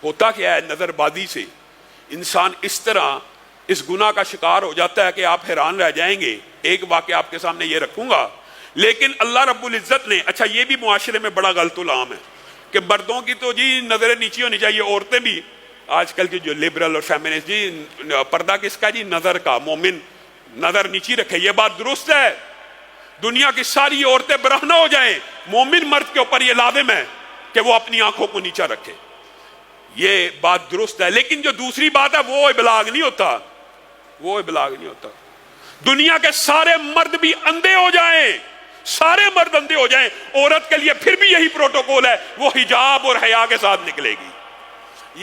ہوتا کیا ہے نظر بازی سے انسان اس طرح اس گناہ کا شکار ہو جاتا ہے کہ آپ حیران رہ جائیں گے. ایک واقعہ آپ کے سامنے یہ رکھوں گا. لیکن اللہ رب العزت نے, اچھا یہ بھی معاشرے میں بڑا غلط العام ہے کہ مردوں کی تو جی نظریں نیچی ہونی چاہیے, عورتیں بھی آج کل کی جو لبرل اور فیمنسٹ جی پردہ کس کا جی نظر کا, مومن نظر نیچی رکھے. یہ بات درست ہے, دنیا کی ساری عورتیں برہنہ ہو جائیں, مومن مرد کے اوپر یہ لازم ہے کہ وہ اپنی آنکھوں کو نیچا رکھے. یہ بات درست ہے. لیکن جو دوسری بات ہے وہ ابلاغ نہیں ہوتا, وہ ابلاغ نہیں ہوتا. دنیا کے سارے مرد بھی اندھے ہو جائیں, سارے مرد اندھے ہو جائیں, عورت کے لیے پھر بھی یہی پروٹوکول ہے, وہ حجاب اور حیا کے ساتھ نکلے گی.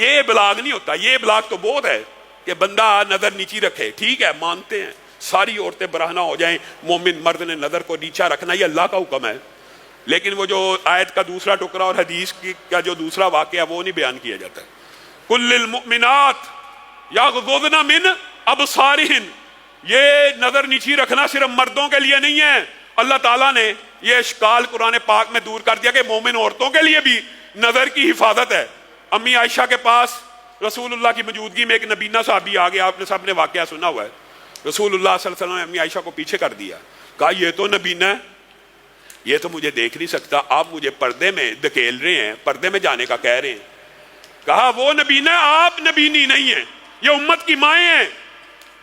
یہ ابلاغ نہیں ہوتا. یہ ابلاغ تو بہت ہے کہ بندہ نظر نیچی رکھے. ٹھیک ہے, مانتے ہیں ساری عورتیں برہنہ ہو جائیں, مومن مرد نے نظر کو نیچا رکھنا, یہ اللہ کا حکم ہے. لیکن وہ جو آیت کا دوسرا ٹکڑا اور حدیث کا جو دوسرا واقعہ وہ نہیں بیان کیا جاتا. کل المؤمنات یغضضن من ابصارہن, یہ نظر نیچی رکھنا صرف مردوں کے لیے نہیں ہے. اللہ تعالیٰ نے یہ اشکال قرآن پاک میں دور کر دیا کہ مومن عورتوں کے لیے بھی نظر کی حفاظت ہے. امی عائشہ کے پاس رسول اللہ کی موجودگی میں ایک نبینہ صحابی آ گیا, آپ نے سب نے واقعہ سنا ہوا ہے. رسول اللہ صلی اللہ علیہ وسلم نے امی عائشہ کو پیچھے کر دیا, کہا یہ تو نبینہ ہے, یہ تو مجھے دیکھ نہیں سکتا, آپ مجھے پردے میں دھکیل رہے ہیں, پردے میں جانے کا کہہ رہے ہیں. کہا وہ نبینہ ہے, آپ نبینی نہیں ہیں, یہ امت کی مائیں ہیں.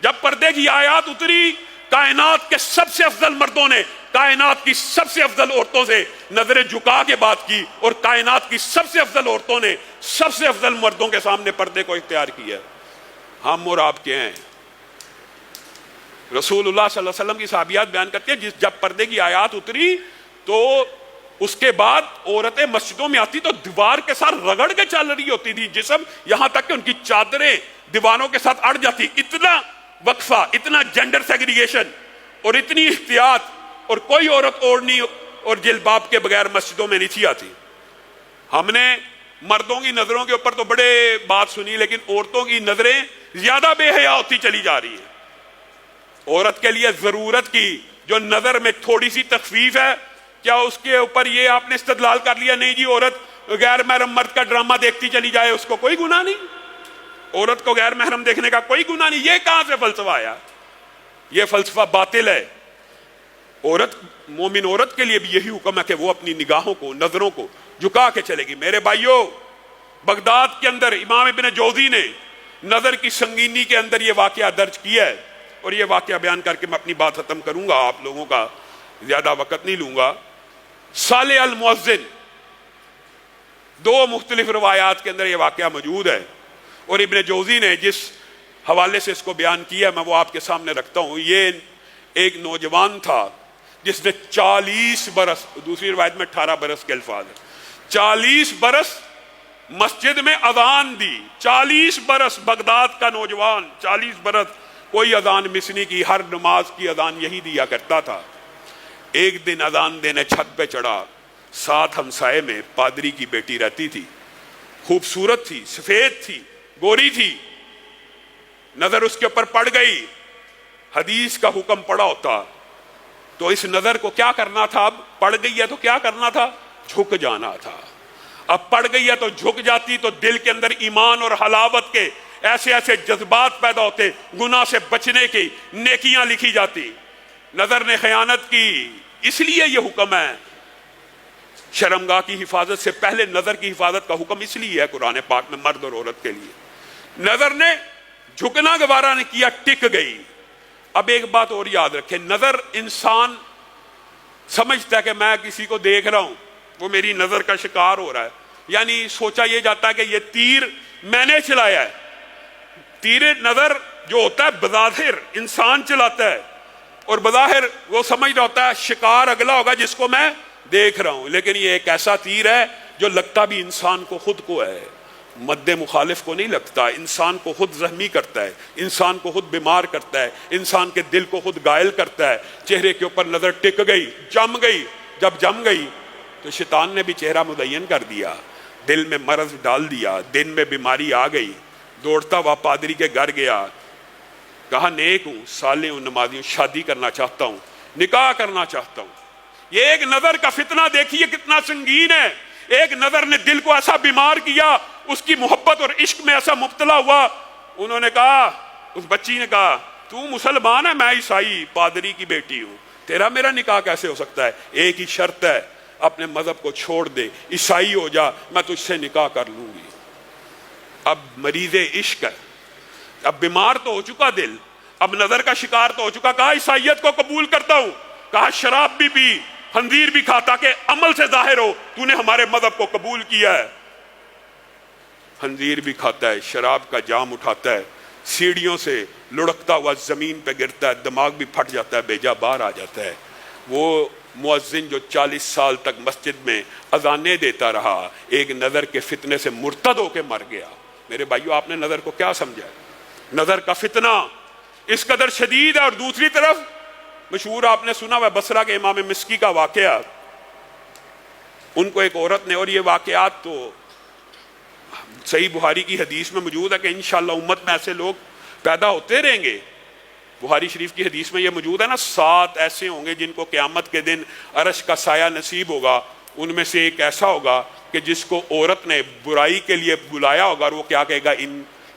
جب پردے کی آیات اتری, کائنات کے سب سے افضل مردوں نے کائنات کی سب سے افضل عورتوں سے نظریں جھکا کے بات کی, اور کائنات کی سب سے افضل عورتوں نے سب سے افضل مردوں کے سامنے پردے کو اختیار کیا. ہم اور آپ کے ہیں. رسول اللہ صلی اللہ علیہ وسلم کی صحابیات بیان کرتے ہیں جب پردے کی آیات اتری تو اس کے بعد عورتیں مسجدوں میں آتی تو دیوار کے ساتھ رگڑ کے چل رہی ہوتی تھی جسم, یہاں تک کہ ان کی چادریں دیواروں کے ساتھ اڑ جاتی. اتنا وقفہ, اتنا جینڈر سیگریگیشن اور اتنی احتیاط, اور کوئی عورت اوڑھنی اور جلباب کے بغیر مسجدوں میں نہیں تھی آتی. ہم نے مردوں کی نظروں کے اوپر تو بڑے بات سنی, لیکن عورتوں کی نظریں زیادہ بے حیا ہوتی چلی جا رہی ہیں. عورت کے لیے ضرورت کی جو نظر میں تھوڑی سی تخفیف ہے, کیا اس کے اوپر یہ آپ نے استدلال کر لیا نہیں جی عورت غیر محرم مرد کا ڈرامہ دیکھتی چلی جائے اس کو کوئی گناہ نہیں, عورت کو غیر محرم دیکھنے کا کوئی گناہ نہیں. یہ کہاں سے فلسفہ آیا؟ یہ فلسفہ باطل ہے. عورت, مومن عورت کے لیے بھی یہی حکم ہے کہ وہ اپنی نگاہوں کو, نظروں کو جھکا کے چلے گی. میرے بھائیوں, بغداد کے اندر امام ابن جوزی نے نظر کی سنگینی کے اندر یہ واقعہ درج کیا ہے, اور یہ واقعہ بیان کر کے میں اپنی بات ختم کروں گا, آپ لوگوں کا زیادہ وقت نہیں لوں گا. صالح المؤذن, دو مختلف روایات کے اندر یہ واقعہ موجود ہے, اور ابن جوزی نے جس حوالے سے اس کو بیان کیا میں وہ آپ کے سامنے رکھتا ہوں. یہ ایک نوجوان تھا جس نے 40 برس, دوسری روایت میں 18 برس کے الفاظ ہیں, 40 برس مسجد میں اذان دی. 40 برس بغداد کا نوجوان, 40 برس کوئی اذان مس نہیں کی, ہر نماز کی اذان یہی دیا کرتا تھا. ایک دن اذان دینے چھت پہ چڑھا, ساتھ ہمسائے میں پادری کی بیٹی رہتی تھی, خوبصورت تھی, سفید تھی, گوری تھی. نظر اس کے اوپر پڑ گئی. حدیث کا حکم پڑا ہوتا تو اس نظر کو کیا کرنا تھا؟ اب پڑ گئی ہے تو کیا کرنا تھا؟ جھک جانا تھا. اب پڑ گئی ہے تو جھک جاتی تو دل کے اندر ایمان اور حلاوت کے ایسے ایسے جذبات پیدا ہوتے, گناہ سے بچنے کی نیکیاں لکھی جاتی. نظر نے خیانت کی, اس لیے یہ حکم ہے. شرمگاہ کی حفاظت سے پہلے نظر کی حفاظت کا حکم اس لیے ہے قرآن پاک میں مرد اور عورت کے لیے. نظر نے جھکنا گوارا نے کیا, ٹک گئی. اب ایک بات اور یاد رکھیں, نظر انسان سمجھتا ہے کہ میں کسی کو دیکھ رہا ہوں, وہ میری نظر کا شکار ہو رہا ہے, یعنی سوچا یہ جاتا ہے کہ یہ تیر میں نے چلایا ہے. تیر نظر جو ہوتا ہے بظاہر انسان چلاتا ہے, اور بظاہر وہ سمجھ رہا ہوتا ہے شکار اگلا ہوگا جس کو میں دیکھ رہا ہوں, لیکن یہ ایک ایسا تیر ہے جو لگتا بھی انسان کو خود کو ہے, مد مخالف کو نہیں لگتا. انسان کو خود زخمی کرتا ہے, انسان کو خود بیمار کرتا ہے, انسان کے دل کو خود گائل کرتا ہے. چہرے کے اوپر نظر ٹک گئی, جم گئی. جب جم گئی تو شیطان نے بھی چہرہ مزین کر دیا, دل میں مرض ڈال دیا, دن میں بیماری آ گئی. دوڑتا ہوا پادری کے گھر گیا, کہا نیک ہوں, صالح ہوں, نمازی ہوں, شادی کرنا چاہتا ہوں, نکاح کرنا چاہتا ہوں. یہ ایک نظر کا فتنہ دیکھیے کتنا سنگین ہے. ایک نظر نے دل کو ایسا بیمار کیا، اس کی محبت اور عشق میں ایسا مبتلا ہوا، انہوں نے کہا، اس بچی نے کہا تو مسلمان ہے، میں عیسائی پادری کی بیٹی ہوں، تیرا میرا نکاح کیسے ہو سکتا ہے؟ ایک ہی شرط ہے، اپنے مذہب کو چھوڑ دے، عیسائی ہو جا، میں تجھ سے نکاح کر لوں گی۔ اب مریض عشق ہے، اب بیمار تو ہو چکا دل، اب نظر کا شکار تو ہو چکا، کہا عیسائیت کو قبول کرتا ہوں، کہا شراب بھی پی، خنزیر بھی کھا، تاکہ عمل سے ظاہر ہو تو نے ہمارے مذہب کو قبول کیا ہے۔ خنزیر بھی کھاتا ہے، شراب کا جام اٹھاتا ہے، سیڑھیوں سے لڑکتا ہوا زمین پہ گرتا ہے، دماغ بھی پھٹ جاتا ہے، بیجا باہر آ جاتا ہے۔ وہ مؤذن جو 40 سال تک مسجد میں اذانیں دیتا رہا، ایک نظر کے فتنے سے مرتد ہو کے مر گیا۔ میرے بھائیو، آپ نے نظر کو کیا سمجھا؟ نظر کا فتنہ اس قدر شدید ہے۔ اور دوسری طرف مشہور آپ نے سنا ہوا بصرہ کے امام مسکی کا واقعہ، ان کو ایک عورت نے، اور یہ واقعات تو صحیح بخاری کی حدیث میں موجود ہے کہ انشاءاللہ امت میں ایسے لوگ پیدا ہوتے رہیں گے۔ بخاری شریف کی حدیث میں یہ موجود ہے نا، 7 ایسے ہوں گے جن کو قیامت کے دن عرش کا سایہ نصیب ہوگا۔ ان میں سے ایک ایسا ہوگا کہ جس کو عورت نے برائی کے لیے بلایا ہوگا، اور وہ کیا کہے گا؟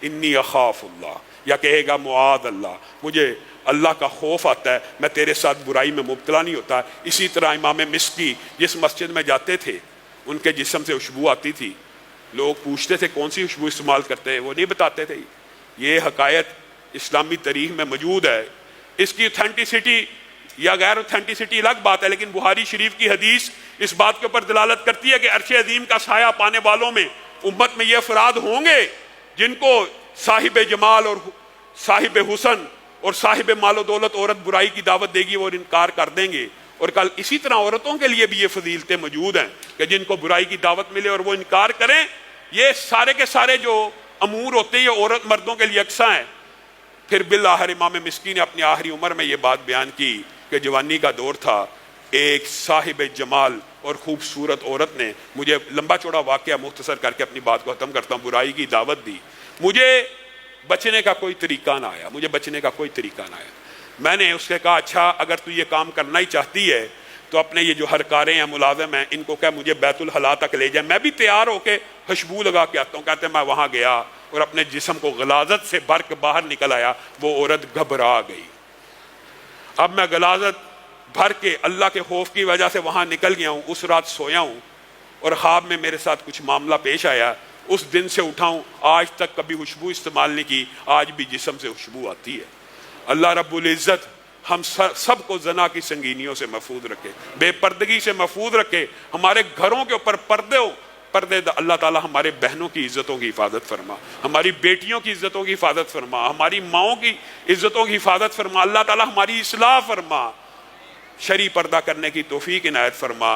انی اخاف اللہ، یا کہے گا معاذ اللہ، مجھے اللہ کا خوف آتا ہے، میں تیرے ساتھ برائی میں مبتلا نہیں ہوتا۔ اسی طرح امام مسکی جس مسجد میں جاتے تھے، ان کے جسم سے خوشبو آتی تھی، لوگ پوچھتے تھے کون سی خوشبو استعمال کرتے ہیں، وہ نہیں بتاتے تھے۔ یہ حقائق اسلامی تاریخ میں موجود ہے۔ اس کی اوتھینٹسٹی یا غیر اوتھینٹسٹی الگ بات ہے، لیکن بخاری شریف کی حدیث اس بات کے اوپر دلالت کرتی ہے کہ عرش عظیم کا سایہ پانے والوں میں امت میں یہ افراد ہوں گے جن کو صاحب جمال اور صاحب حسن اور صاحب مال و دولت عورت برائی کی دعوت دے گی، وہ انکار کر دیں گے۔ اور کل اسی طرح عورتوں کے لیے بھی یہ فضیلتیں موجود ہیں کہ جن کو برائی کی دعوت ملے اور وہ انکار کریں۔ یہ سارے کے سارے جو امور ہوتے ہیں یہ عورت مردوں کے لیے یکساں ہیں۔ پھر بالآخر امام مسکی نے اپنی آخری عمر میں یہ بات بیان کی کہ جوانی کا دور تھا، ایک صاحب جمال اور خوبصورت عورت نے مجھے، لمبا چوڑا واقعہ مختصر کر کے اپنی بات کو ختم کرتا ہوں، برائی کی دعوت دی، مجھے بچنے کا کوئی طریقہ نہ آیا، مجھے بچنے کا کوئی طریقہ نہ آیا۔ میں نے اس سے کہا اچھا اگر تو یہ کام کرنا ہی چاہتی ہے تو اپنے یہ جو ہرکاریں ہیں، ملازم ہیں، ان کو کہہ مجھے بیت الخلاء تک لے جائیں، میں بھی تیار ہو کے خوشبو لگا کے آتا ہوں۔ کہتے ہیں میں وہاں گیا اور اپنے جسم کو غلاظت سے بھر کے باہر نکل آیا، وہ عورت گھبرا گئی۔ اب میں غلاظت بھر کے اللہ کے خوف کی وجہ سے وہاں نکل گیا ہوں، اس رات سویا ہوں اور خواب میں میرے ساتھ کچھ معاملہ پیش آیا، اس دن سے اٹھا ہوں، آج تک کبھی خوشبو استعمال نہیں کی، آج بھی جسم سے خوشبو آتی ہے۔ اللہ رب العزت ہم سب کو زنا کی سنگینیوں سے محفوظ رکھے، بے پردگی سے محفوظ رکھے، ہمارے گھروں کے اوپر پردے اللہ تعالی ہمارے بہنوں کی عزتوں کی حفاظت فرما، ہماری بیٹیوں کی عزتوں کی حفاظت فرما، ہماری ماؤں کی عزتوں کی حفاظت فرما، اللہ تعالی ہماری اصلاح فرما، شرعی پردہ کرنے کی توفیق عنایت فرما۔